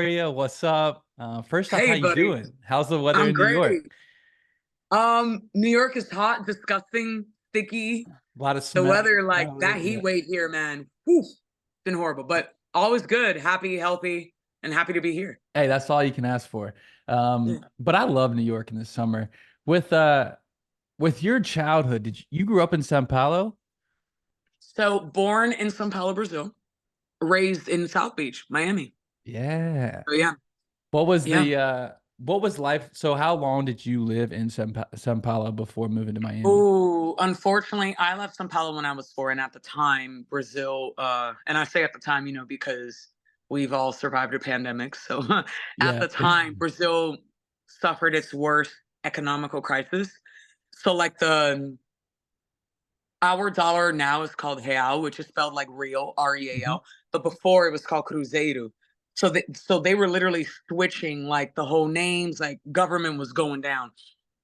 you? What's up? First off, how Hey, you buddy. doing? How's the weather I'm in New York? great. New York is hot, disgusting, sticky. A lot of The smell, weather, like that probably. heat Yeah. wave here, man. Whew, it's been horrible, but always good, happy, healthy, and happy to be here. Hey, that's all you can ask for. Yeah. But I love New York in the summer. With uh, with your childhood, did you grew up in São Paulo? So, born in São Paulo, Brazil, raised in South Beach, Miami. Yeah. So, yeah, What was yeah. what was life? So how long did you live in São Paulo before moving to Miami? Oh, unfortunately, I left São Paulo when I was 4, and at the time, Brazil, and I say at the time, because we've all survived a pandemic. So at Yeah. the time, Brazil suffered its worst economical crisis. So like our dollar now is called real, which is spelled like real, Mhm. real, but before it was called cruzeiro. So they were literally switching like the whole names, like government was going down.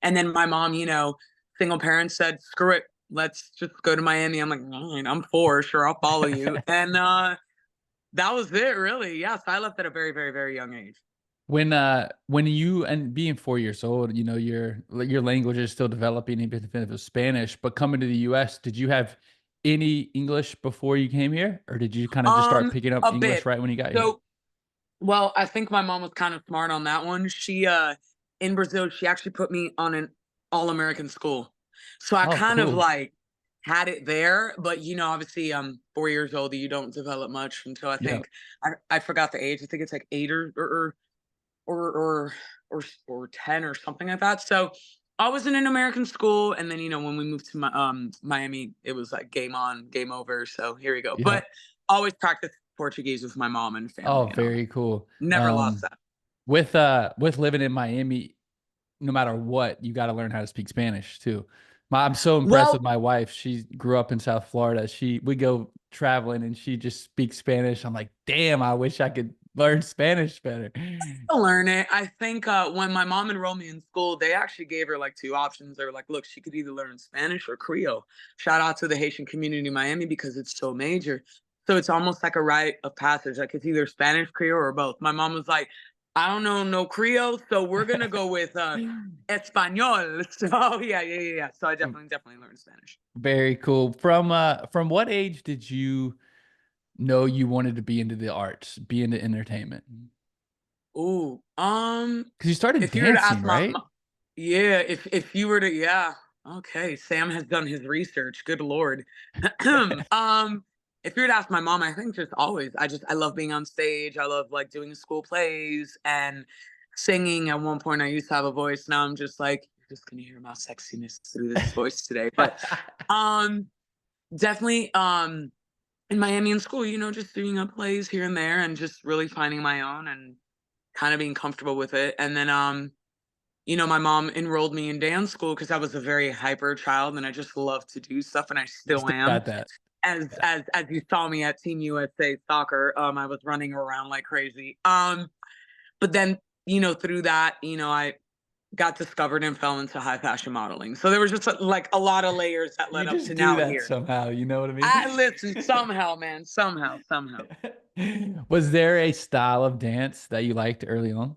And then my mom, single parent said, "Screw it, let's just go to Miami." I'm like, "All right, I'm 4, sure, I'll follow you." And that was it, really. Yes, I left at a very, very, very young age. When you and being 4 years old, your language is still developing, even if it was Spanish. But coming to the U.S., did you have any English before you came here, or did you kind of just start picking up A English bit. right when you got here? So, well, I think my mom was kind of smart on that one. She in Brazil, she actually put me on an all-American school. So I Oh, kind of cool. like had it there, but obviously I'm 4 years old, you don't develop much until I Yeah. think I forgot the age. I think it's like 8 or or or 10 or something like that. So I was in an American school, and then when we moved to Miami, it was like game on, game over. So here we go. Yeah. But always practice Portuguese with my mom and Oh, family and all that. very cool. Never lost that. With living in Miami, no matter what, you got to learn how to speak Spanish too. I'm so impressed with Well, my wife. She grew up in South Florida. We go traveling and she just speaks Spanish. I'm like, damn, I wish I could learn Spanish better. to learn it. I think when my mom enrolled me in school, they actually gave her like two options. They were like, look, she could either learn Spanish or Creole. Shout out to the Haitian community in Miami because it's so major. So it's almost like a rite of passage. Like it's either Spanish, Creole, or both. My mom was like, I don't know no Creole, so we're gonna go with Espanol. So yeah. So I definitely learned Spanish. Very cool. From what age did you know you wanted to be into the arts, be into entertainment? Ooh, Because you started if you were to ask dancing, right? yeah, if you were to, yeah, okay, Sam has done his research. Good lord. If you were to ask my mom, I think just always. I love being on stage. I love like doing school plays and singing. At one point, I used to have a voice. Now I'm just like, you're just gonna hear my sexiness through this voice today. But um, definitely in Miami in school, just doing up plays here and there, and just really finding my own and kind of being comfortable with it. And then my mom enrolled me in dance school because I was a very hyper child and I just love to do stuff, and I You still still am. got that. As Yeah. as you saw me at Team USA soccer, I was running around like crazy. But then, through that, I got discovered and fell into high fashion modeling. So there was just like a lot of layers that You led up just to do now that here. somehow, you know what I I listen mean? somehow, man, somehow. Was there a style of dance that you liked early on?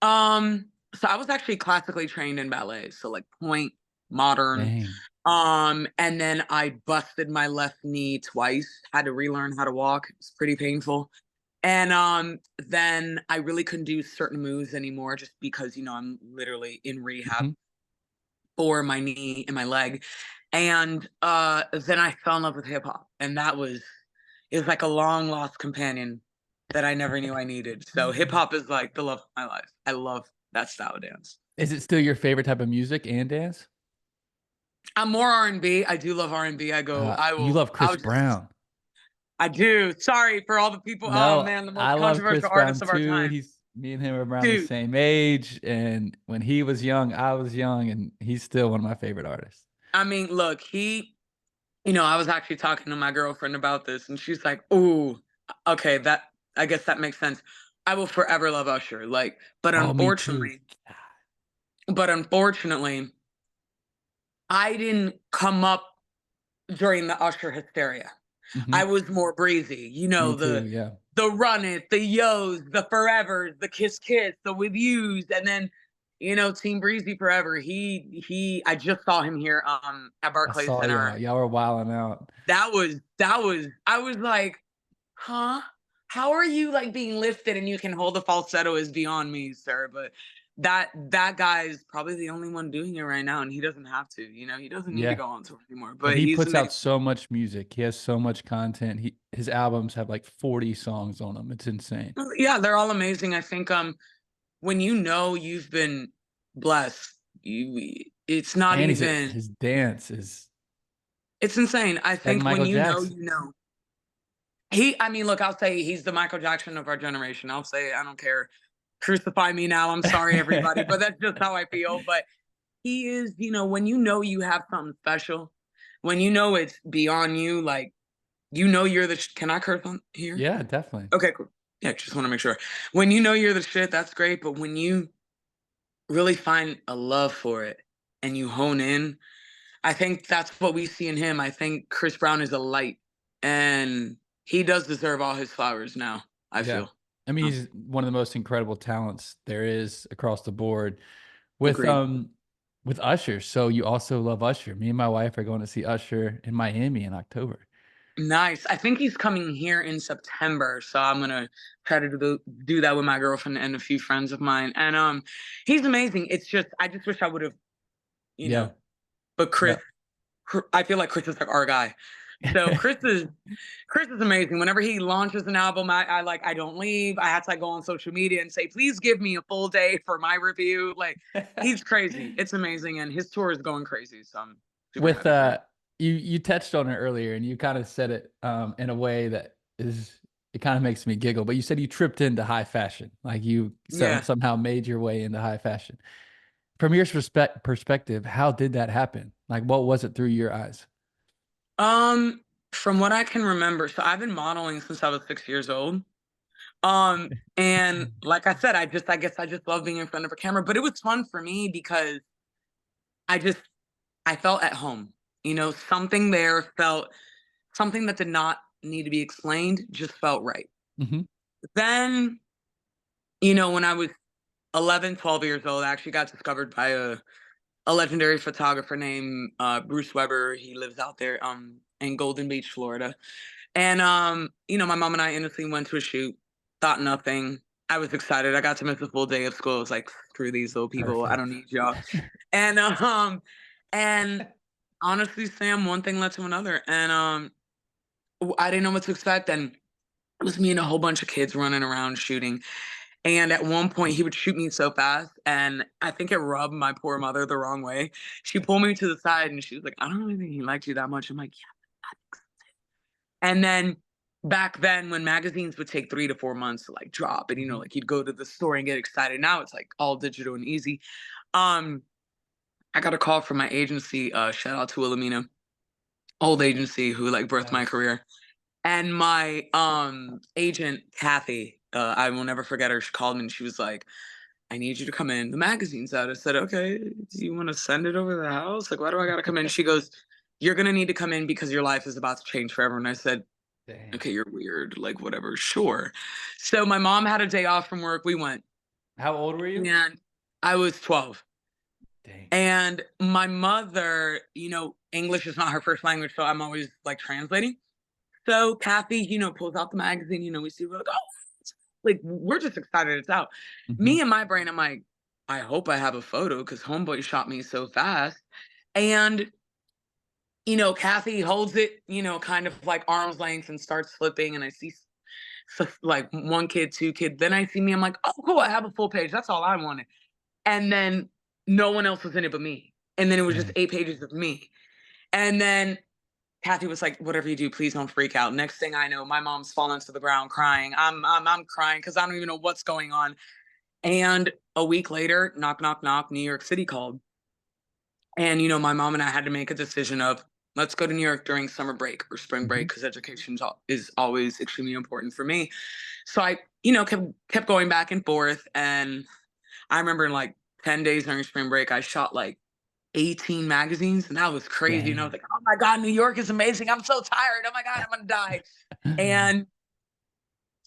So I was actually classically trained in ballet, so like point, modern. Dang. And then I busted my left knee twice, had to relearn how to walk. It's pretty painful. And then I really couldn't do certain moves anymore just because, I'm literally in rehab Mhm. for my knee and my leg. And then I fell in love with hip hop. And it was like a long lost companion that I never knew I needed. So hip hop is like the love of my life. I love that style of dance. Is it still your favorite type of music and dance? I'm more R&B. I do love R&B. You love Chris I'll just Brown. I do. Sorry for all the people. Oh No, man, the I most love controversial Chris Brown artist of our too. time. He's Me and him are around the Dude, same age, and when he was young, I was young, and he's still one of my favorite artists. I mean, look, I was actually talking to my girlfriend about this, and she's like, "Ooh, okay, that I guess that makes sense." I will forever love Usher. Like, Oh, me too. but unfortunately, I didn't come up during the Usher hysteria. Mhm. I was more breezy. Me too. Yeah. the Run It, the Yo's, the Forevers, the Kiss Kiss, the With Yous, and then, Team Breezy Forever. I just saw him here at I Barclays saw Center. y'all were wilding out. I was like, huh? How are you like being lifted and you can hold the falsetto is beyond me, sir. But that guy is probably the only one doing it right now, and he doesn't have to. He doesn't need to Yeah. go on tour anymore. And But he he's puts amazing. out so much music. He has so much content. His albums have like 40 songs on them. It's insane. Yeah, they're all amazing. I think when you've been blessed, it's not And even his dance is it's insane. I like think when Michael Jackson. you know. I mean, look, I'll say he's the Michael Jackson of our generation. I'll say I don't care. Crucify me now. I'm sorry, everybody, but that's just how I feel. But he is, when you have something special, when it's beyond you, like you're the. Can I curse on here? Yeah, definitely. Okay, cool. Yeah, just want to make sure. When you're the shit, that's great. But when you really find a love for it and you hone in, I think that's what we see in him. I think Chris Brown is a light, and he does deserve all his flowers now, I Yeah. feel. I mean, he's one of the most incredible talents there is across the board with Agreed. Usher. So you also love Usher. Me and my wife are going to see Usher in Miami in October. Nice. I think he's coming here in September, so I'm gonna try to do that with my girlfriend and a few friends of mine. And he's amazing. It's just I just wish I would have, you Yeah. know. But Yeah. I feel like Chris is like our guy. So Chris is amazing. Whenever he launches an album, I don't leave. I had to go on social media and say, please give me a full day for my review. Like he's crazy. It's amazing, and his tour is going crazy. So I'm super With happy for him. you touched on it earlier and you kind of said it in a way that it kind of makes me giggle, but you said you tripped into high fashion. Like you Yeah. somehow made your way into high fashion. From your perspective, how did that happen? Like what was it through your eyes? Um, from what I can remember, so I've been modeling since I was 6 years old. And like I said, I guess I just love being in front of a camera. But it was fun for me because I just I felt at home. Something there felt something that did not need to be explained, just felt right. Hmm. Then, when I was 11, 12 years old, I actually got discovered by a legendary photographer named Bruce Weber. He lives out there in Golden Beach, Florida. And my mom and I innocently went to a shoot, thought nothing. I was excited. I got to miss a full day of school. I was like, screw these little people. I don't Perfect. need y'all. And and honestly, Sam, one thing led to another. And I didn't know what to expect. And it was me and a whole bunch of kids running around shooting. And at one point, he would shoot me so fast, and I think it rubbed my poor mother the wrong way. She pulled me to the side, and she was like, "I don't really think he liked you that much." I'm like, "Yeah." And then back then, when magazines would take 3 to 4 months to like drop, and Mhm. like you'd go to the store and get excited. Now it's like all digital and easy. Um, I got a call from my agency. Shout out to Wilhelmina, old agency who like birthed my Nice. career. And my agent, Kathy, I will never forget her. She called me and she was like, I need you to come in. The magazine's out. I said, okay, do you want to send it over to the house? Like, why do I got to come in? She goes, you're going to need to come in because your life is about to change forever. And I said, Dang. okay, you're weird. Like, whatever, sure. So my mom had a day off from work. We went, How old were you? and I was 12. Dang. And my mother, English is not her first language. So I'm always like translating. So Kathy, pulls out the magazine, we see, we're like, oh, like, we're just excited it's out. Hmm. Me and my brain, I'm like, I hope I have a photo because homeboy shot me so fast. And, Kathy holds it, kind of like arm's length and starts flipping. And I see like one kid, two kid. Then I see me, I'm like, oh, cool. I have a full page. That's all I wanted. And then no one else was in it but me. And then it was just Dang. 8 pages of me. And then Kathy was like, "Whatever you do, please don't freak out." Next thing I know, my mom's falling to the ground crying. I'm crying because I don't even know what's going on. And a week later, knock, knock, knock, New York City called. And my mom and I had to make a decision of let's go to New York during summer break or spring break Hmm. because education is always extremely important for me. So I, kept going back and forth. And I remember in like 10 days during spring break, I shot like 18 magazines, and that was crazy. I was Dang. like, oh my God, New York is amazing. I'm so tired. Oh my God, I'm gonna die. And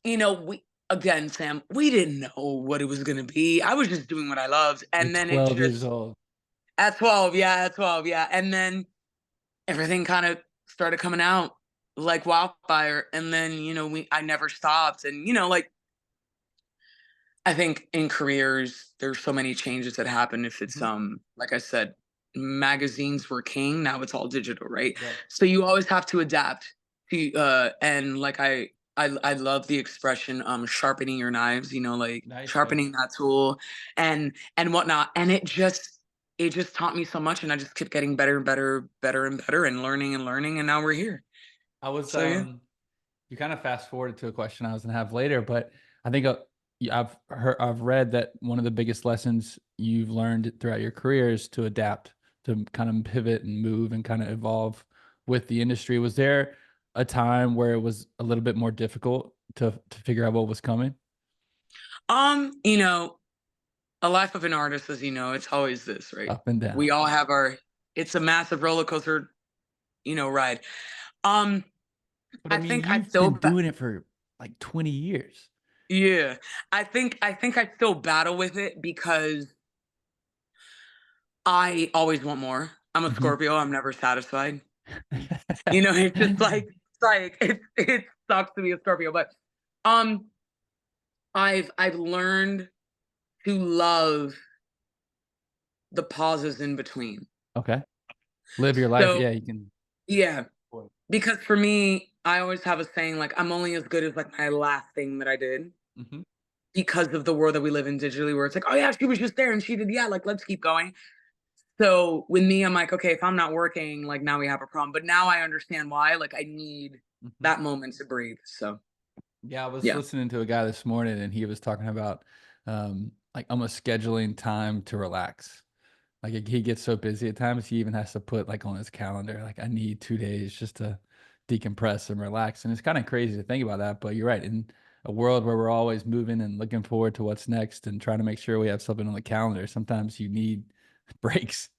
we again, Sam, we didn't know what it was gonna be. I was just doing what I loved, You're and then it 12 years just old. at 12, yeah, at 12, yeah, and then everything kind of started coming out like wildfire, and then we I never stopped, and like I think in careers, there's so many changes that happen if it's Mhm. like I said, magazines were king, now it's all digital, right? Yep. So you always have to adapt to and like I love the expression sharpening your knives, like Nice, man. sharpening that tool and whatnot. And it just taught me so much and I just kept getting better and better, better and better and learning and now we're here. I was, So yeah. you kind of fast forwarded to a question I was gonna have later, but I think I've read that one of the biggest lessons you've learned throughout your career is to adapt, to kind of pivot and move and kind of evolve with the industry. Was there a time where it was a little bit more difficult to figure out what was coming? Um, you know, a life of an artist, as you know, it's always this, right? Up and down. We all have our it's a massive roller coaster, ride. Um, But I I mean, think I you've still been doing it for like 20 years. yeah. I think I still battle with it because I always want more. I'm a Mhm. Scorpio, I'm never satisfied. It's just like it sucks to be a Scorpio, but um I've learned to love the pauses in between. Okay. Live your life. So Yeah, you can. yeah, because for me, I always have a saying like I'm only as good as like my last thing that I did Mhm. because of the world that we live in digitally where it's like, oh yeah, she was just there and she did yeah, like let's keep going. So with me, I'm like, okay, if I'm not working, like now we have a problem. But now I understand why. Like I need Mhm. that moment to breathe. So Yeah, I was yeah. listening to a guy this morning and he was talking about like almost scheduling time to relax. Like he gets so busy at times he even has to put like on his calendar, like I need 2 days just to decompress and relax. And it's kind of crazy to think about that, but you're right. In a world where we're always moving and looking forward to what's next and trying to make sure we have something on the calendar, sometimes you need breaks.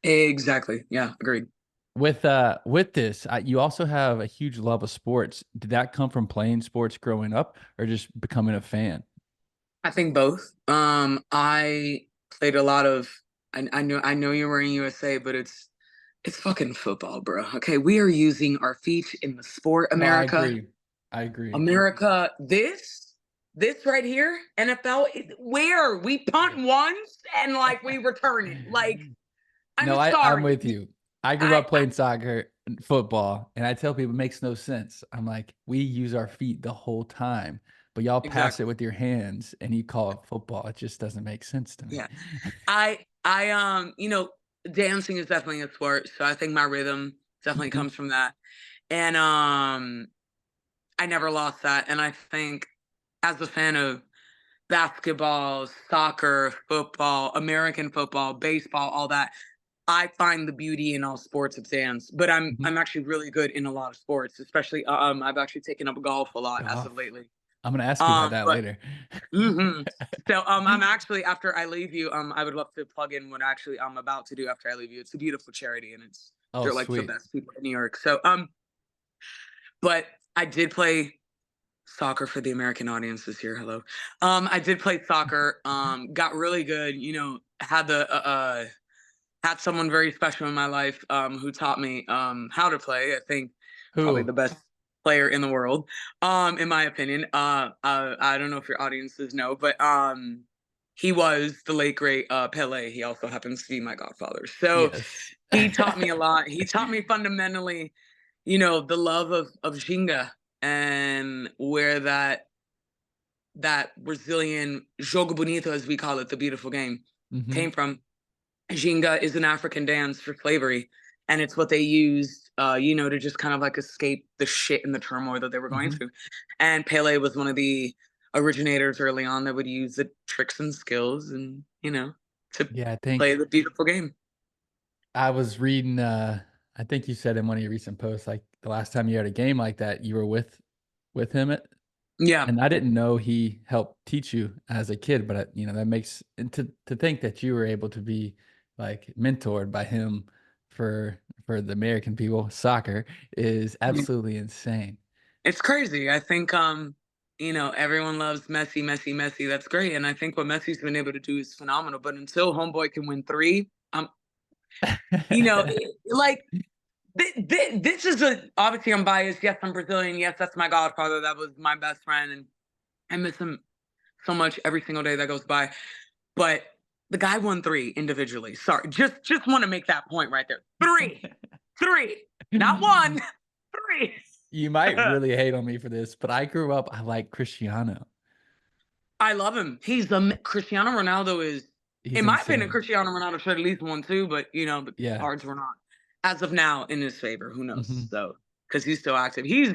Exactly. Yeah, agreed. With this, you also have a huge love of sports. Did that come from playing sports growing up or just becoming a fan? I think both. I played a lot of I know you're wearing USA, but it's fucking football, bro. Okay. We are using our feet in the sport, No, I America. agree. I agree. America, this right here, NFL, where we Yeah. punt once and like we return it. Like, I'm No, I'm sorry. with you. I grew I, up playing soccer and football, and I tell people it makes no sense. I'm like, we use our feet the whole time, but y'all pass exactly. it with your hands and you call it football. It just doesn't make sense to me. Yeah. Dancing is definitely a sport. So I think my rhythm definitely Mhm, comes from that. And I never lost that. And I think as a fan of basketball, soccer, football, American football, baseball, all that, I find the beauty in all sports of dance. But I'm mhm. I'm actually really good in a lot of sports, especially I've actually taken up golf a lot as of Golf. lately. I'm gonna ask you about that But later. so I'm actually after I leave you, I would love to plug in what actually I'm about to do after I leave you. It's a beautiful charity and Oh, they're like the sweet. best people in New York. So but I did play soccer for the American audience this year. Hello. I did play soccer, got really good, had someone very special in my life who taught me how to play. I think probably Who? the best player in the world, in my opinion. I don't know if your audiences know, but he was the late great Pele. He also happens to be my godfather. So Yes. he taught me a lot. He taught me fundamentally, the love of Ginga and where that Brazilian jogo bonito, as we call it, the beautiful game, Mhm, came from. Ginga is an African dance for slavery, and it's what they used, to just kind of like escape the shit and the turmoil that they were going mhm. through. And Pele was one of the originators early on that would use the tricks and skills and to Yeah, I play think the beautiful game. I was reading, I think you said in one of your recent posts, like, the last time you had a game like that, you were with him at Yeah, and I didn't know he helped teach you as a kid, but, that makes and to think that you were able to be, like, mentored by him for the American people, soccer is yeah. absolutely insane. It's crazy. I think everyone loves Messi, Messi, Messi. That's great. And I think what Messi's been able to do is phenomenal. But until homeboy can win three, like this is obviously I'm biased. Yes, I'm Brazilian. Yes, that's my godfather. That was my best friend. And I miss him so much every single day that goes by. But the guy won three individually. Sorry. Just want to make that point right there. Three, not one, three. You might really hate on me for this, but I grew up, I like Cristiano. I love him. Cristiano Ronaldo is, He's in my opinion, insane. Cristiano Ronaldo should at least won two, but the Yeah. cards were not as of now in his favor. Who knows? Hmm. So because he's still active, he's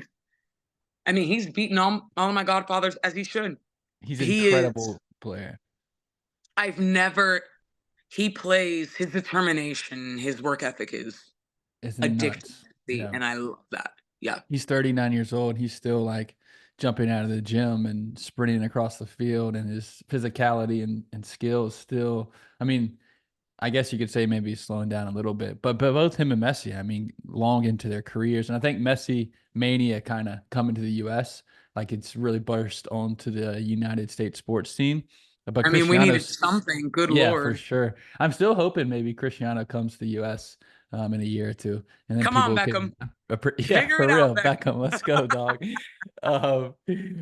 beaten all of my godfathers as he should. He's an He is. incredible player. I've never. He plays his determination, his work ethic is It's addictive nuts. to see, Yeah. and I love that. Yeah. He's 39 years old. He's still like jumping out of the gym and sprinting across the field, and his physicality and skills still, I mean, I guess you could say maybe he's slowing down a little bit, but both him and Messi, I mean, long into their careers. And I think Messi mania kind of coming to the US, like it's really burst onto the United States sports scene. But We needed Cristiano's, something. Good yeah, for Lord. sure. I'm still hoping maybe Cristiano comes to the US in a year or two, and then Come on, people Beckham. can, yeah, Figure for it out, real, Beckham. Beckham, let's go, dog. um,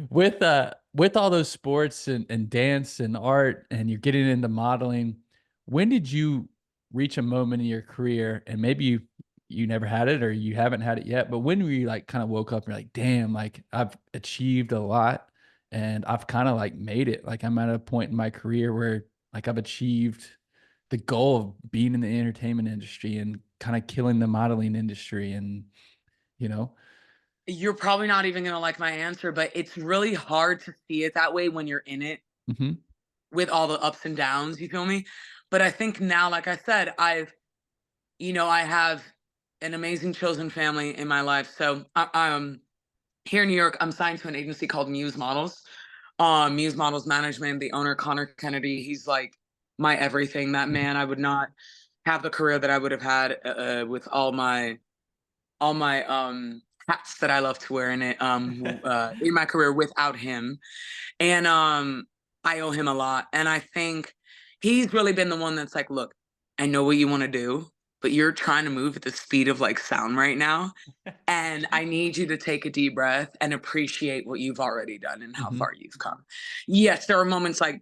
with all those sports and dance and art, and you're getting into modeling, when did you reach a moment in your career, and maybe you never had it or you haven't had it yet, but when were you like kind of woke up and you're like, damn, like I've achieved a lot and I've kind of like made it. Like I'm at a point in my career where like I've achieved the goal of being in the entertainment industry and kind of killing the modeling industry and you know. You're probably not even gonna like my answer, but it's really hard to see it that way when you're in it Mhm. with all the ups and downs, you feel me? But I think now, like I said, I have an amazing chosen family in my life. So here in New York, I'm signed to an agency called Muse Models. Muse Models Management, the owner, Connor Kennedy, he's like my everything. That Mhm. man, I would not have the career that I would have had with all my hats that I love to wear in it in my career without him. And I owe him a lot. And I think he's really been the one that's like, look, I know what you want to do, but you're trying to move at the speed of like sound right now. And I need you to take a deep breath and appreciate what you've already done and how Mhm. far you've come. Yes, there are moments like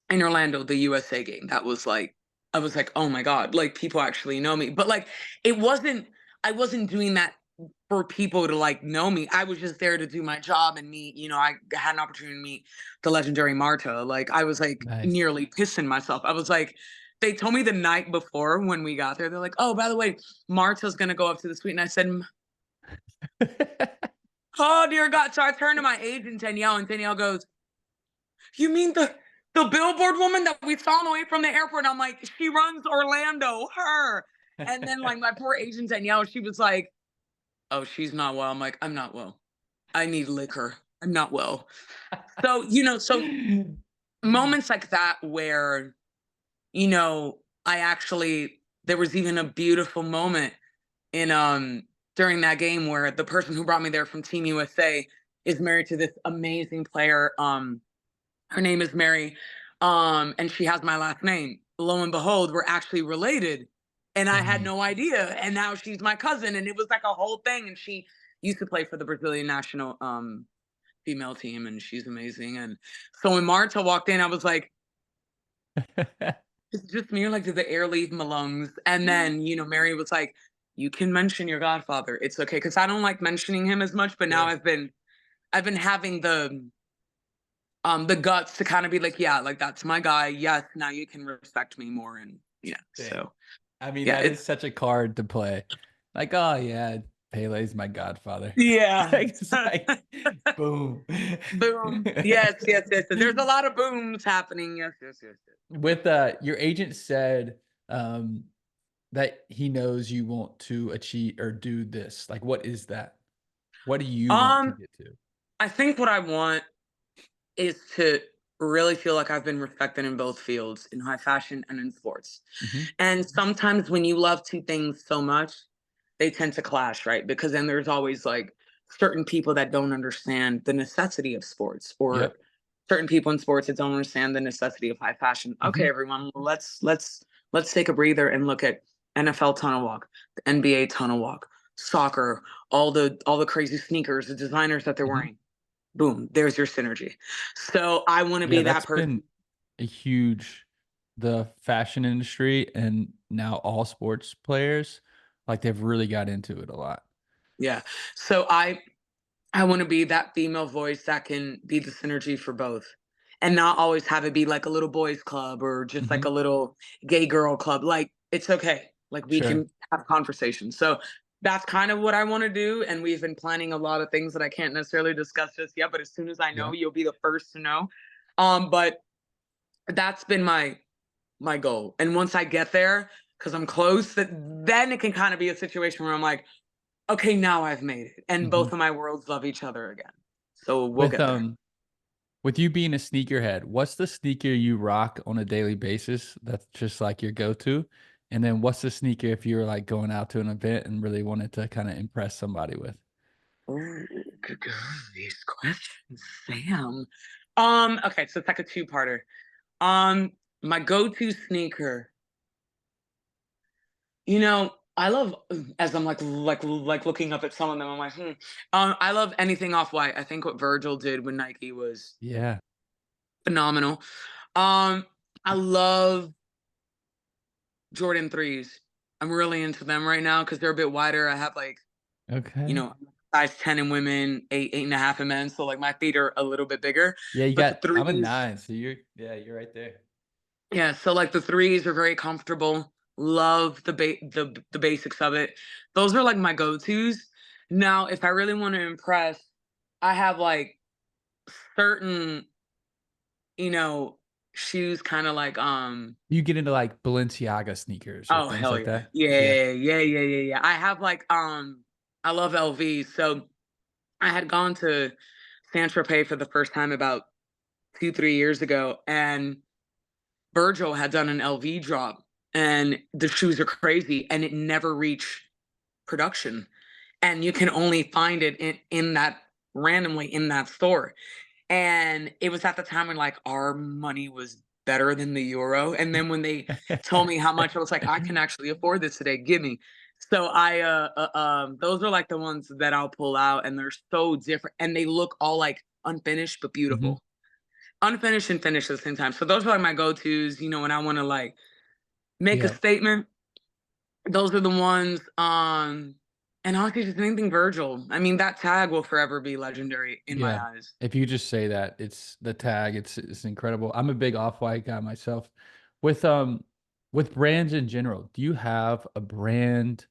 in Orlando, the USA game, that was like, I was like, oh my God, like people actually know me. But like, it wasn't, I wasn't doing that for people to like know me. I was just there to do my job and meet, I had an opportunity to meet the legendary Marta. Like, I was like Nice. nearly pissing myself. I was like, they told me the night before when we got there, they're like, oh, by the way, Marta's going to go up to the suite. And I said, oh, dear God. So I turned to my agent, Danielle, and Danielle goes, you mean the billboard woman that we saw on the way from the airport? I'm like, she runs Orlando, her. And then like my poor agent Danielle, she was like, oh, she's not well. I'm like, I'm not well. I need liquor. I'm not well. So, so moments like that where, I actually there was even a beautiful moment in during that game where the person who brought me there from Team USA is married to this amazing player. Her name is Mary, and she has my last name. Lo and behold, we're actually related, and I had Mhm. no idea. And now she's my cousin, and it was like a whole thing. And she used to play for the Brazilian national female team, and she's amazing. And so when Marta walked in, I was like, "It's just me." Or like, did the air leave my lungs? And then Mary was like, "You can mention your godfather. It's okay," because I don't like mentioning him as much. But now Sure. I've been having the guts to kind of be like, yeah, like that's my guy. Yes, now you can respect me more. And yeah, Damn. so I mean, yeah, that is it's such a card to play. Like, oh yeah, Pele's my godfather. yeah. Like, it's like, boom. Boom. Yes, yes, yes. There's a lot of booms happening. Yes, yes, yes, yes. With your agent said um, that he knows you want to achieve or do this. Like, what is that? What do you want to Um, get to? I think what I want is to really feel like I've been respected in both fields, in high fashion and in sports. Mhm. And sometimes when you love two things so much, they tend to clash, right? Because then there's always like certain people that don't understand the necessity of sports, or Yep. certain people in sports that don't understand the necessity of high fashion. Okay, Mhm. everyone, let's take a breather and look at NFL tunnel walk, the NBA tunnel walk, soccer, all the crazy sneakers, the designers that they're Mhm. wearing. Boom, there's your synergy. So I want to Yeah, be that that's person. been a huge the fashion industry and now all sports players, like, they've really got into it a lot. Yeah. So I want to be that female voice that can be the synergy for both, and not always have it be like a little boys club or just like a Mhm. little gay girl club. Like, it's okay. Like, we Sure. can have conversations. So that's kind of what I want to do. And we've been planning a lot of things that I can't necessarily discuss just yet, but as soon as I know, Yeah. you'll be the first to know. But that's been my goal. And once I get there, because I'm close, that then it can kind of be a situation where I'm like, okay, now I've made it. And both Mhm. of my worlds love each other again. So we'll With, get there. with you being a sneakerhead, what's the sneaker you rock on a daily basis that's just, like, your go-to? And then what's the sneaker if you were, like, going out to an event and really wanted to kinda impress somebody with? Ooh, good girl, these questions, Sam. Okay, so it's like a two-parter. Um, my go-to sneaker. I love, as I'm like looking up at some of them. I'm like, I love anything off white. I think what Virgil did with Nike was Yeah. phenomenal. Um, I love Jordan threes. I'm really into them right now because they're a bit wider. I have like, Okay. size 10 in women, 8.5 in men. So like my feet are a little bit bigger. Yeah, you But the got I'm a threes, 9, so you're right there. yeah, so like the threes are very comfortable. Love the basics of it. Those are like my go-tos. Now, if I really want to impress, I have like certain, you know, shoes kind of like You get into, like, Balenciaga sneakers or oh things hell like yeah. that? Yeah. Yeah, yeah, yeah, yeah, yeah. I have like I love LV. So I had gone to Saint Tropez for the first time about 2, 3 years ago, and Virgil had done an LV drop, and the shoes are crazy, and it never reached production. And you can only find it in that randomly in that store. And it was at the time when like our money was better than the euro. And then when they told me how much, I was like, I can actually afford this today. Give me. So those are like the ones that I'll pull out, and they're so different, and they look all like unfinished but Mhm. beautiful, unfinished and finished at the same time. So those are like my go-tos, when I want to like make a Yeah, statement. Those are the ones. And honestly, just anything Virgil. I mean, that tag will forever be legendary in my yeah. eyes. If you just say that, it's the tag, it's incredible. I'm a big Off-White guy myself. With, with brands in general, do you have a brand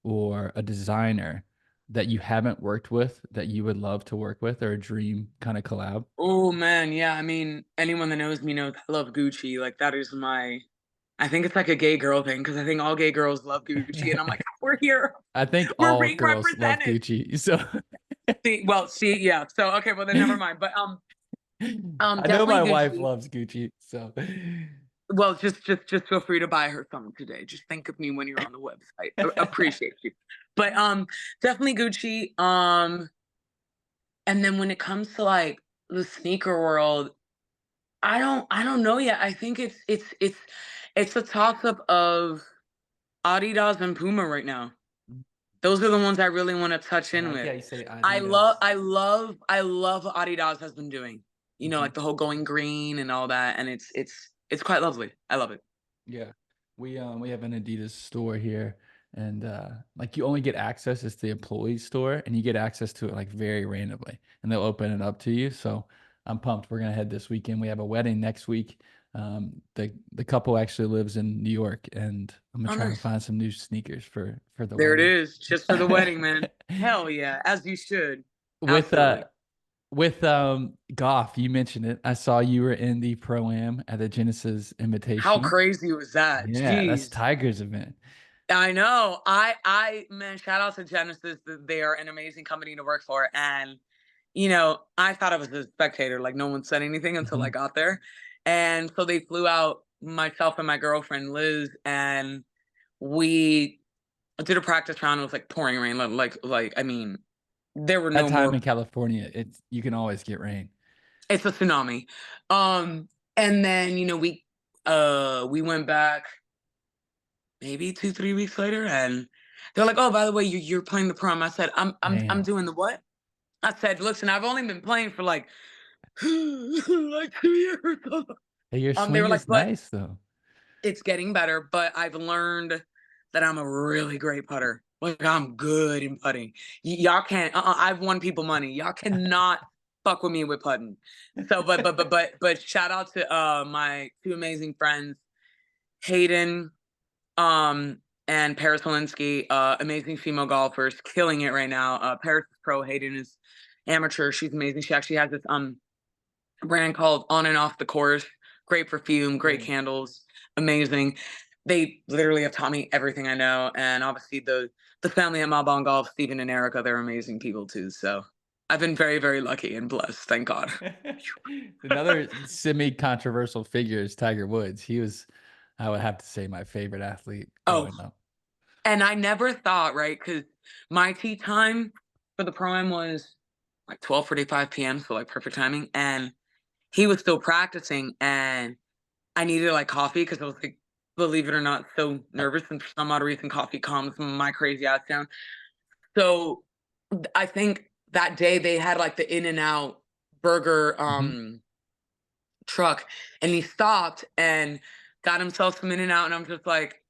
or a designer that you haven't worked with that you would love to work with or a dream kinda collab? Oh man, yeah. I mean, anyone that knows me knows I love Gucci. Like that is my. I think it's like a gay girl thing because I think all gay girls love Gucci, and I'm like, we're here, I think we're all being girls love represented. Gucci, so See, yeah. So okay, well then never mind. But I know definitely my wife Gucci. loves Gucci, so Well, just feel free to buy her some today. Just think of me when you're on the website. Appreciate you. But definitely Gucci. And then when it comes to like the sneaker world, I don't know yet. I think it's a toss up of Adidas and Puma right now. Those are the ones I really want to touch I in like how with. you say I love Adidas. I love I love what Adidas has been doing. Mhm. Like the whole going green and all that, and it's quite lovely. I love it. Yeah. We have an Adidas store here and like you only get access, it's the employee store and you get access to it like very randomly and they'll open it up to you. So I'm pumped. We're gonna head this weekend. We have a wedding next week. The couple actually lives in New York and I'm gonna Oh, try and nice. find some new sneakers for the There it wedding. is, just for the wedding, man. Hell yeah, as you should. With Absolutely. golf, you mentioned it. I saw you were in the Pro-Am at the Genesis How Invitational. crazy was that? Yeah, that's Jeez. Tiger's event. I know. Man, shout out to Genesis. They are an amazing company to work for. And, I thought I was a spectator. Like, no one said anything until I Mhm. got there. And so they flew out myself and my girlfriend, Liz, and we did a practice round. It was like pouring rain. I mean, There were That no time more. in California, it's you can always get rain. It's a tsunami. And then, we went back maybe 2, 3 weeks later, and they're like, "Oh, by the way, you're playing the prom." I said, I'm Damn. doing the what?" I said, "Listen, I've only been playing for like like 2 years." Hey, your They were swing like, is "But nice though. it's getting better, but I've learned that I'm a really great putter. Like, I'm good in putting. Y'all can't. I've won people money. Y'all cannot fuck with me with putting." So, but shout out to my two amazing friends, Hayden, and Paris Walensky, amazing female golfers, killing it right now. Paris is pro, Hayden is amateur. She's amazing. She actually has this brand called On and Off the Course. Great perfume, great Mm. candles, amazing. They literally have taught me everything I know, and obviously the family at Malbon Golf, Stephen and Erica, they're amazing people too. So I've been very, very lucky and blessed. Thank God. Another semi-controversial figure is Tiger Woods. He was, I would have to say, my favorite athlete Oh, growing up. and I never thought, right? Because my tea time for the pro am was like 12:45 p.m. So like perfect timing. And he was still practicing, and I needed like coffee because I was like, believe it or not, so nervous. And for some odd reason, coffee calms my crazy ass down. So I think that day they had like the In and Out burger Mhm. truck, and he stopped and got himself some In and Out. And I'm just like,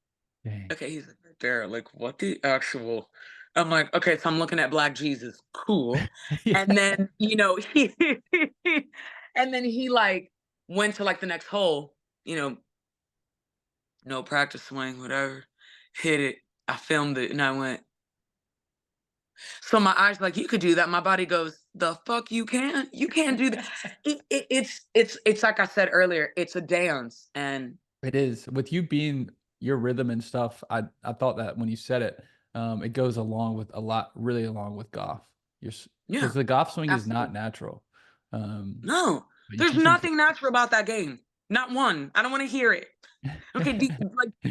Dang. okay, he's right there. Like, what the actual? I'm like, okay, so I'm looking at Black Jesus. Cool. And Yeah. then, he and then he like went to like the next hole, you know, no practice swing, whatever. Hit it. I filmed it and I went. So my eyes like, you could do that. My body goes, the fuck you can't? You can't do that. It's like I said earlier, it's a dance. And It is. With you being your rhythm and stuff, I thought that when you said it, it goes along with a lot, really along with golf. You're yeah, because the golf swing is not absolutely. natural. Um, No, but you there's can control. nothing natural about that game. Not one. I don't want to hear it. Okay,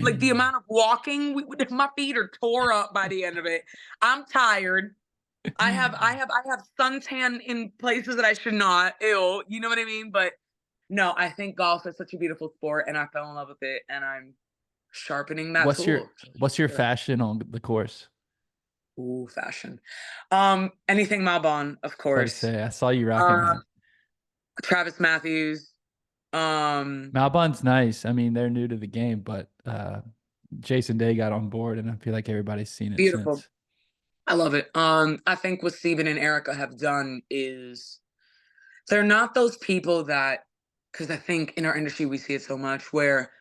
like the amount of walking, my feet are tore up by the end of it. I'm tired. I have suntan in places that I should not. Ew, you know what I mean? But no, I think golf is such a beautiful sport, and I fell in love with it, and I'm sharpening that What's your tool. what's your fashion on the course? Ooh, fashion. Anything Malbon, of I was about to course. say I saw you rocking that. Um, Travis Matthews. Um, Malbon's nice. I mean, they're new to the game, but Jason Day got on board, and I feel like everybody's seen it Beautiful. since. I love it. I think what Steven and Erica have done is they're not those people that, because I think in our industry we see it so much where,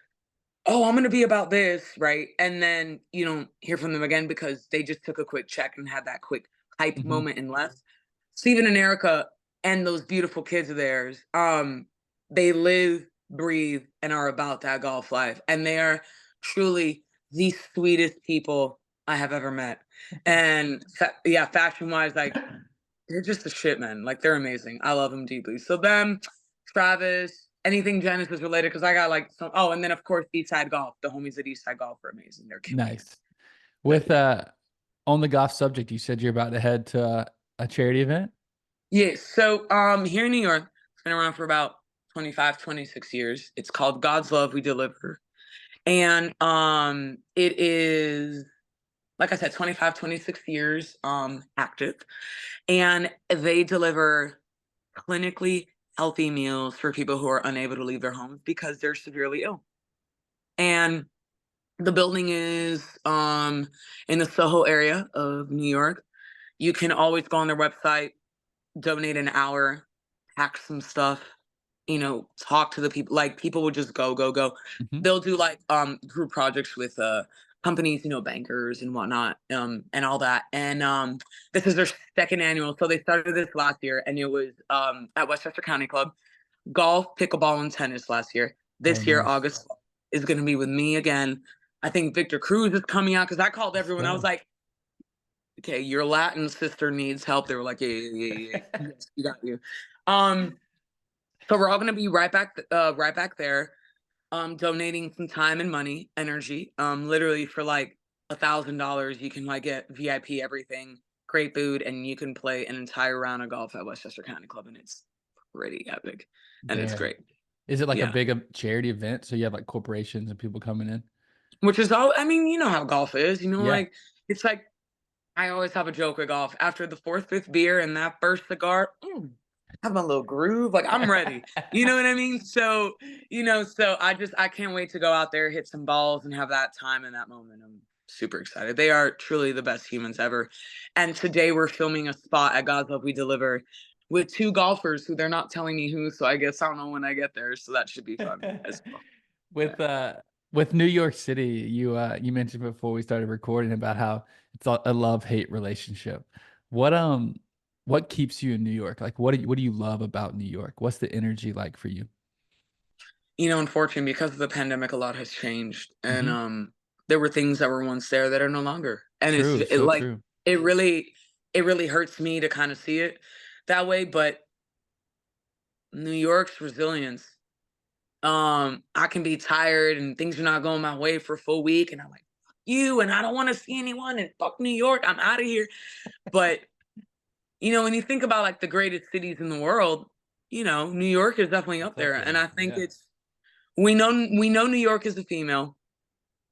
oh, I'm going to be about this, right? And then you don't hear from them again because they just took a quick check and had that quick hype Mhm. moment and left. Steven and Erica and those beautiful kids of theirs, they live, breathe, and are about that golf life. And they are truly the sweetest people I have ever met. And yeah, fashion wise, like they're just the shit, man. Like they're amazing. I love them deeply. So them, Travis, anything Genesis related, because I got like some. Oh, and then of course Eastside Golf. The homies at Eastside Golf are amazing. They're killing it. Nice. With on the golf subject, you said you're about to head to a charity event. Yes. So here in New York, it's been around for about 25, 26 years. It's called God's Love We Deliver. And it is, like I said, 25, 26 years active. And they deliver clinically healthy meals for people who are unable to leave their homes because they're severely ill. And the building is in the Soho area of New York. You can always go on their website, donate an hour, pack some stuff, talk to the people. Like people would just go, go, go. Mhm. They'll do like group projects with companies, bankers and whatnot, and all that. And this is their second annual. So they started this last year and it was at Westchester County Club. Golf, pickleball, and tennis last year. Oh, This year, nice. August is gonna be with me again. I think Victor Cruz is coming out because I called Let's everyone. I was go. like, okay, your Latin sister needs help. They were like, yeah, yeah, yeah, yeah, yeah. Yes, we got you. Um, so we're all gonna be right back there, donating some time and money, energy. Literally for like $1,000, you can like get VIP everything, great food, and you can play an entire round of golf at Westchester County Club, and it's pretty epic, and it's Damn. great. Is it like a Yeah. big charity event? So you have like corporations and people coming in? Which is all I mean, you know how golf is, Yeah. like, it's like I always have a joke with golf. After the 4th, 5th beer and that first cigar, have my little groove, like, I'm ready. You know what I mean? So, so I can't wait to go out there, hit some balls, and have that time in that moment. I'm super excited. They are truly the best humans ever. And today we're filming a spot at God's Love We Deliver with 2 golfers who they're not telling me who, so I guess I don't know when I get there, so that should be fun as well. Yeah. With with New York City, you mentioned before we started recording about how it's a love-hate relationship. What what keeps you in New York? Like what do you love about New York? What's the energy like for you? Unfortunately, because of the pandemic, a lot has changed, and Hmm. there were things that were once there that are no longer, and True, so like true. it really, it really hurts me to kind of see it that way. But New York's resilience, I can be tired and things are not going my way for a full week, and I'm like, "Fuck you," and I don't want to see anyone, and fuck New York, I'm out of here. But when you think about like the greatest cities in the world, New York is definitely It's up up there, and there. I think Yeah. it's we know New York is a female.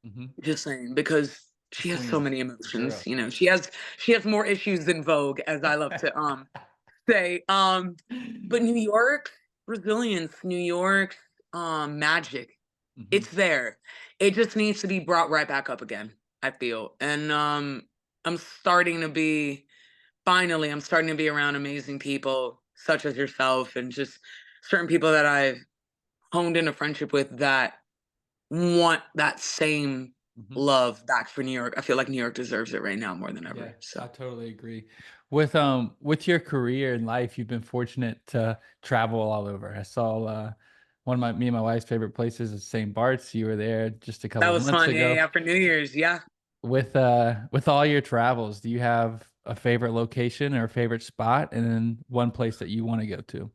Hmm. Just saying, because The she has so queen, many the emotions, girl. she has more issues than Vogue, as I love to say. But New York resilience, New York magic, Hmm. it's there. It just needs to be brought right back up again, I feel. And I'm starting to be finally I'm starting to be around amazing people such as yourself and just certain people that I've honed in a friendship with that want that same Hmm. love back for New York. I feel like New York deserves it right now more than Yeah, ever. So I totally agree. With your career in life, you've been fortunate to travel all over. I saw one of me and my wife's favorite places is St. Bart's. You were there just a that couple of was months fun. Yeah, ago. yeah. For New Year's, yeah. With all your travels, do you have a favorite location or a favorite spot and then one place that you want to go to?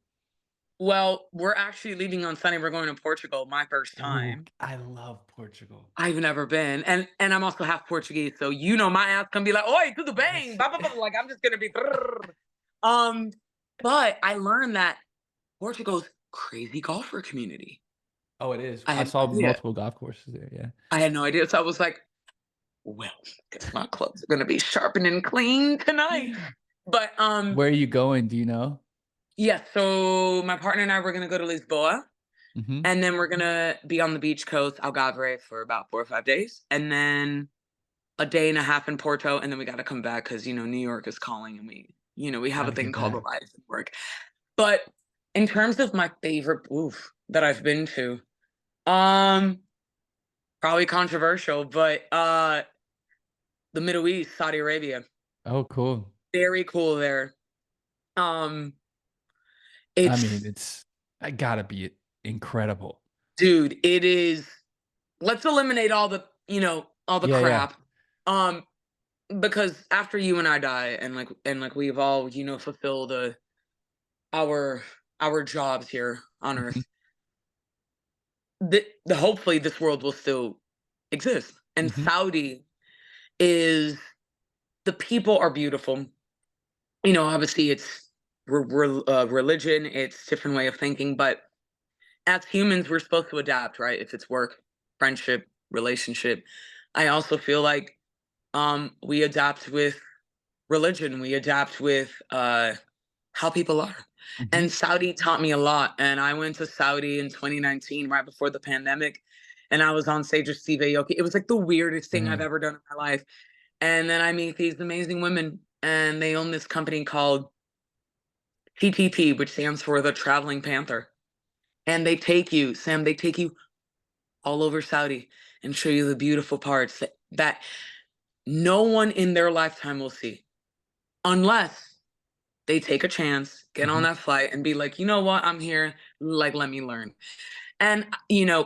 Well, we're actually leaving on Sunday. We're going to Portugal, my first Ooh, time. I love Portugal. I've never been, and I'm also half Portuguese, so my ass can be like, "Oi, to the bang!" Yes. Blah, blah, blah. Like I'm just gonna be. Um, but I learned that Portugal's crazy golfer community. Oh, it is. I I had saw no idea. multiple golf courses there. Yeah. I had no idea. So I was like, "Well, guess my clubs are gonna be sharpened and clean tonight." But Where are you going? Do you know? yeah, so my partner and I were gonna go to Lisboa, Hmm. and then we're gonna be on the beach coast, Algarve, for about 4 or 5 days, and then a day and a half in Porto, and then we gotta come back because New York is calling, and we have a Gotta thing get called a back. life and work. But in terms of my favorite that I've been to, um, probably controversial, but the Middle East, Saudi Arabia, Oh, cool. very cool there. Um, I mean, it's it's I gotta be incredible. dude, it is. Let's eliminate all the Yeah, yeah. crap. Um, because after you and I die, and like we've all fulfilled our our jobs here on Mhm, Earth, the hopefully this world will still exist. And mhm, Saudi is the people are beautiful. Obviously it's religion, it's different way of thinking, but as humans, we're supposed to adapt, right? If it's work, friendship, relationship. I also feel like we adapt with religion, we adapt with how people are. mhm. And Saudi taught me a lot. And I went to Saudi in 2019, right before the pandemic. And I was on stage with Steve Aoki. It was like the weirdest thing I've Damn. ever done in my life. And then I meet these amazing women, and they own this company called TTP, which stands for the Traveling Panther. And they take you all over Saudi and show you the beautiful parts that no one in their lifetime will see unless they take a chance, get on Mhm. that flight and be like, "You know what? I'm here. Like, let me learn." And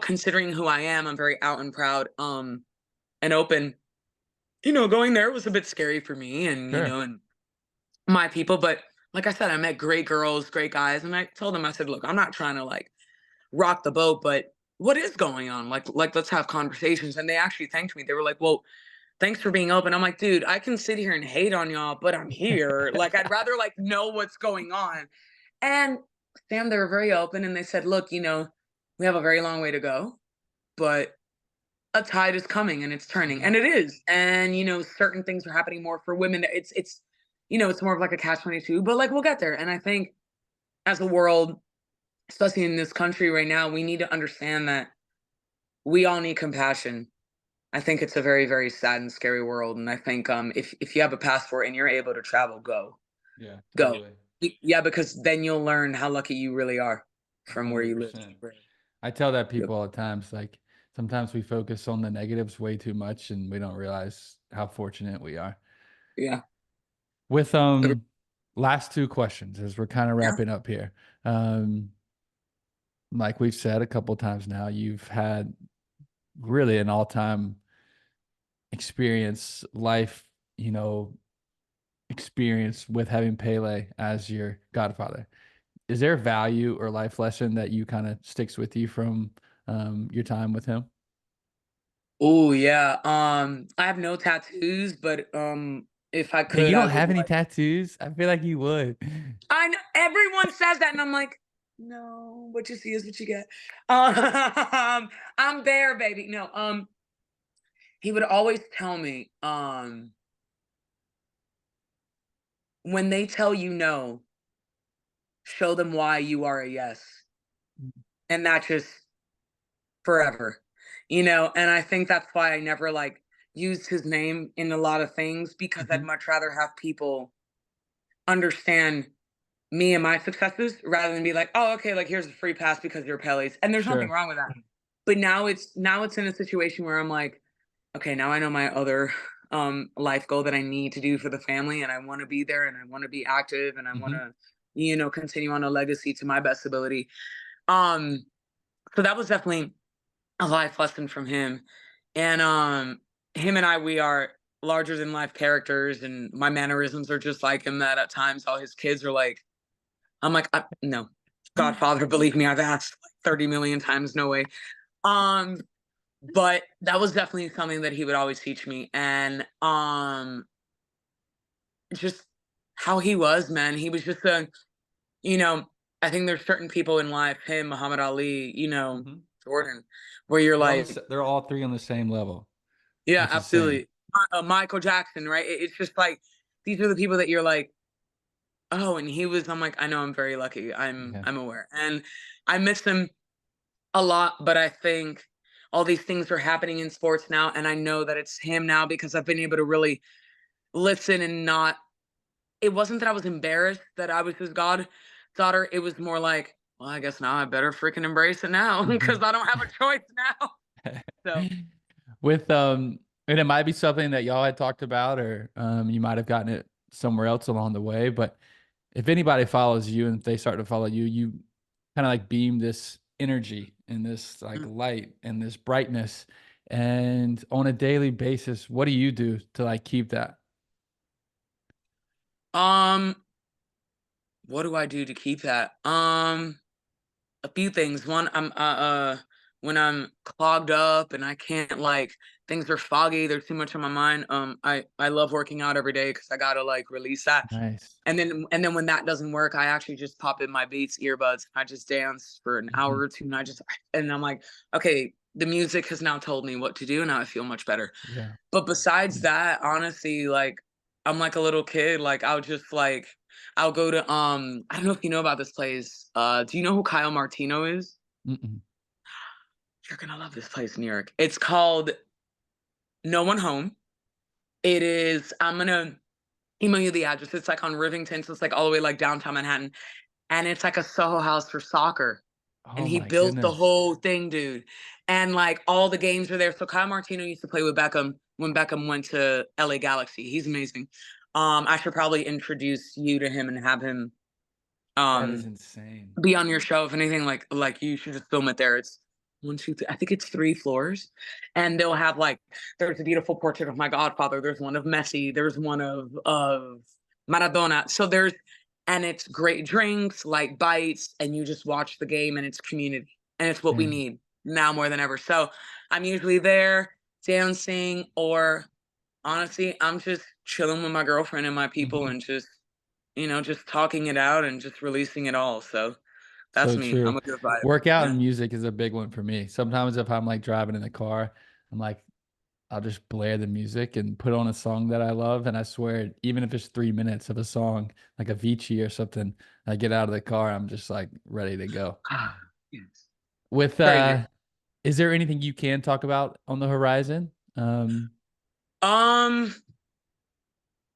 considering who I am, I'm very out and proud, and open. Going there was a bit scary for me and, Sure. and my people, but like I said, I met great girls, great guys, and I told them, I said, "Look, I'm not trying to like rock the boat, but what is going on? Like let's have conversations." And they actually thanked me. They were like, "Well, thanks for being open. I'm like, dude, I can sit here and hate on y'all, but I'm here. Like, I'd rather like know what's going on. And Sam, they were very open and they said, look, we have a very long way to go, but a tide is coming and it's turning. Mhm. And it is. And certain things are happening more for women. It's more of like a catch 22, but like we'll get there. And I think as a world, especially in this country right now, we need to understand that we all need compassion. I think it's a very, very sad and scary world, and I think if you have a passport and you're able to travel, go, Yeah, go. totally. Yeah, because then you'll learn how lucky you really are from where you live. 100%. I tell that Yep. people all the time. It's like sometimes we focus on the negatives way too much and we don't realize how fortunate we are. Yeah. With last two questions as we're kind of Yeah. wrapping up here. Um like we've said a couple times now, you've had really an all-time experience, life, experience with having Pele as your godfather. Is there a value or life lesson that you kind of sticks with you from your time with him? Oh yeah. I have no tattoos, but if I Dang, could, you I don't would have any like. tattoos? I feel like you would. I know everyone says that, and I'm like, no, what you see is what you get. I'm there, baby. No, he would always tell me, when they tell you no, show them why you are a yes. And that just forever. And I think that's why I never like used his name in a lot of things because I'd Mhm. much rather have people understand me and my successes rather than be like, oh, okay, like here's a free pass because you're Pelly's. And there's nothing Sure. wrong with that. But now it's in a situation where I'm like, okay, now I know my other life goal that I need to do for the family and I want to be there and I want to be active and I want Mhm. to, continue on a legacy to my best ability. Um so that was definitely a life lesson from him. And him and I, we are larger than life characters and my mannerisms are just like him that at times all his kids are like, I'm like, no, Godfather, believe me, I've asked like 30 million times, no way. Um, but that was definitely something that he would always teach me. And just how he was, man. He was just you know, I think there's certain people in life, him, Muhammad Ali, Mhm. Jordan, where you're like, They're all three on the same level, yeah, which is insane. absolutely. Michael Jackson, right? It's just like these are the people that you're like, oh, and he was. I'm like, I know, I'm very lucky. I'm Yeah. I'm aware, and I miss him a lot. But I think all these things are happening in sports now, and I know that it's him now because I've been able to really listen and not. It wasn't that I was embarrassed that I was his goddaughter. It was more like, well, I guess now I better freaking embrace it now because Mhm. I don't have a choice now. So, With and it might be something that y'all had talked about, or you might have gotten it somewhere else along the way. But if anybody follows you and if they start to follow you, you kind of like beam this energy and this like mm, light and this brightness. And on a daily basis, what do you do to like keep that? um, what do I do to keep that? A few things. One, I'm when I'm clogged up and I can't like things are foggy, there's too much on my mind. I love working out every day because I gotta like release that. Nice. And then when that doesn't work, I actually just pop in my Beats earbuds. I just dance for an hour Mhm. or two, and I'm like, okay, the music has now told me what to do, and now I feel much better. Yeah. But besides Yeah. that, honestly, like I'm like a little kid. Like I'll go to I don't know if you know about this place. Do you know who Kyle Martino is? Mm-mm. You're gonna love this place in New York. It's called No One Home. It is, I'm gonna email you the address. It's like on Rivington, so it's like all the way like downtown Manhattan. And it's like a Soho house for soccer. And Oh he my built the goodness. whole thing, dude. And like all the games are there. So Kyle Martino used to play with Beckham when Beckham went to LA Galaxy. He's amazing. I should probably introduce you to him and have him That is um insane. be on your show. If anything, like you should just film it there. It's one, two, three. I think it's 3 floors, and they'll have like there's a beautiful portrait of my godfather. There's one of Messi. There's one of Maradona. So there's and it's great drinks, like bites, and you just watch the game, and it's community, and it's what we Man. need now more than ever. So I'm usually there dancing or honestly, I'm just chilling with my girlfriend and my people Mhm. and just, just talking it out and just releasing it all. So that's So me. I'm true. a good vibe. Workout Yeah. and music is a big one for me. Sometimes if I'm like driving in the car, I'm like, I'll just blare the music and put on a song that I love. And I swear, even if it's 3 minutes of a song, like Avicii or something, I get out of the car, I'm just like ready to go. Ah, yes. With Crazy. is there anything you can talk about on the horizon? Um,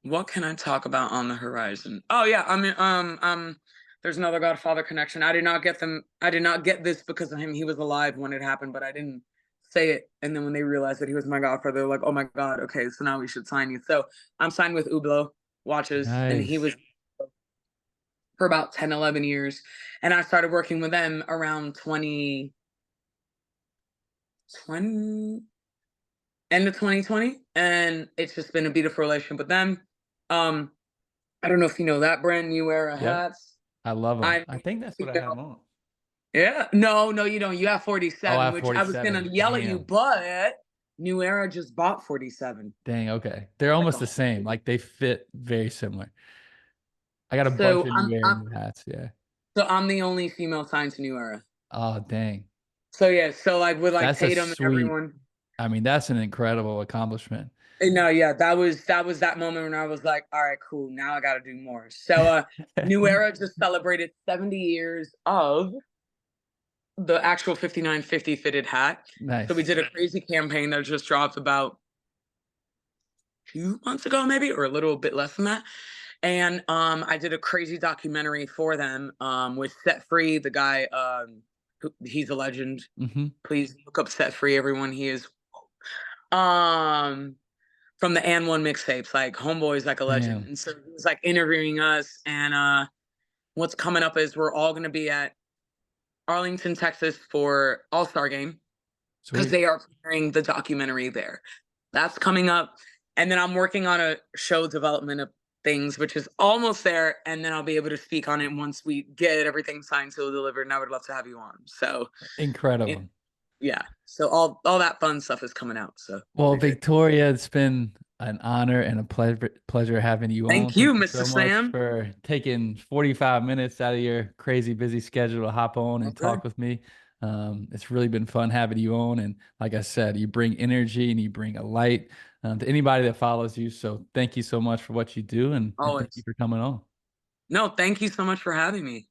what can I talk about on the horizon? Oh yeah, I mean, there's another Godfather connection. I did not get this because of him. He was alive when it happened, but I didn't say it. And then when they realized that he was my godfather, they're like, "Oh my god, okay, so now we should sign you." So I'm signed with Hublot watches, and he Nice. was for about 10, 11 years. And I started working with them around 2020, end of 2020. And it's just been a beautiful relationship with them. Um, I don't know if you know that brand, New Era Yep. hats. I love them. I I think that's what I have on. Yeah. No, no, you don't. You have Oh, I 47, have which I was gonna 47. yell at you, Damn. but New Era just bought 47. Dang, okay. They're Like a almost the whole same. Like they fit very similar. I got a bunch so of I'm New Era I'm new hats. Yeah. so I'm the only female signed to New Era. Oh, dang. So yeah, so like with like That's a Tatum and sweet, everyone. I mean, that's an incredible accomplishment. And no, yeah, that was that moment when I was like, all right, cool, now I gotta do more. So New Era just celebrated 70 years of the actual 5950 fitted hat. So we Nice. did a crazy campaign that just dropped about 2 months ago, maybe, or a little bit less than that. And I did a crazy documentary for them with Set Free, the guy. He's a legend. Mhm. Please look up Set Free, everyone. He is um from the And One mixtapes. Like Homeboy's like a legend, Damn. and so he was like interviewing us. And what's coming up is we're all going to be at Arlington, Texas for All Star Game because Sweet. they are premiering the documentary there. That's coming up. And then I'm working on a show development of things, which is almost there. And then I'll be able to speak on it once we get everything signed, sealed, delivered. And I would love to have you on. So, it, Incredible. yeah. So all that fun stuff is coming out. So it'll Well, be great. Victoria, it's been an honor and a pleasure having you on. Thank Thank you, you Mr. so much Sam. for taking 45 minutes out of your crazy busy schedule to hop on and Okay. talk with me. It's really been fun having you on. And like I said, you bring energy and you bring a light to anybody that follows you. So thank you so much for what you do and thank you Always. for coming on. No, thank you so much for having me.